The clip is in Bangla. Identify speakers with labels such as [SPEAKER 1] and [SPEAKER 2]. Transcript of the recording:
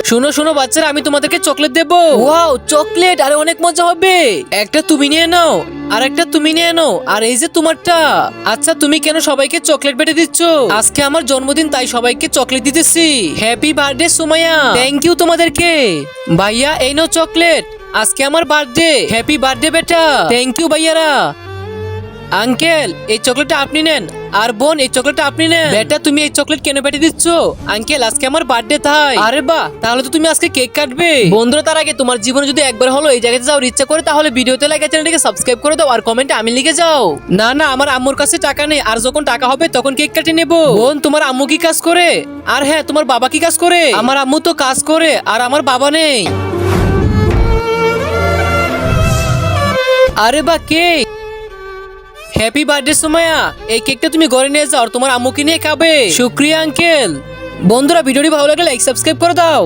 [SPEAKER 1] শোনো শোনো বাচ্চারা, আমি তোমাদেরকে চকলেট দেবো। Wow, chocolate! আরে অনেক মজা হবে। একটা তুমি নিয়ে নাও, আর একটা তুমি নিয়ে নাও, আর এই যে তোমারটা। আচ্ছা, তুমি কেন সবাইকে চকলেট বেটে দিচ্ছ? আজকে আমার জন্মদিন, তাই সবাইকে চকলেট দিতেছি। Happy birthday Sumaiya. Thank you তোমাদেরকে। ভাইয়া, এই নাও চকলেট। আজকে আমার বার্থডে। হ্যাপি বার্থডে বেটা। থ্যাংক ইউ ভাইয়ারা। আঙ্কেল, এই চকলেটটা আপনি নেন। আর বোন, এই চকলেটটা আপনি নেন। বেটা, তুমি এই চকলেট কেন বেটে দিচ্ছ? আঙ্কেল, আজকে আমার বার্থডে তাই। আরে বাহ, তাহলে তো তুমি আজকে কেক কাটবে। বন্ধুরা, তার আগে তোমার জীবনে যদি একবার হলো এই জায়গাতে যাওয়ার ইচ্ছা করে, তাহলে ভিডিওতে লাইক, চ্যানেলটিকে সাবস্ক্রাইব করে দাও, আর কমেন্টে আমি লিখে যাও। না না, আমার আম্মুর কাছে টাকা নেই, আর যখন টাকা হবে তখন কেক কেটে নেব। বোন, তোমার আম্মু কি কাজ করে? আর হ্যাঁ, তোমার বাবা কি কাজ করে? আমার আম্মু তো কাজ করে, আর আমার বাবা নেই। আরে বাহ, কে? Happy birthday Sumaiya. এই কেকটা তুমি ঘরে নিয়ে যাও, আর তোমার আম্মুকে নিয়ে খাবে। শুক্রিয়া আঙ্কেল। বন্ধুরা, ভিডিওটি ভালো লাগলে লাইক, সাবস্ক্রাইব করে দাও।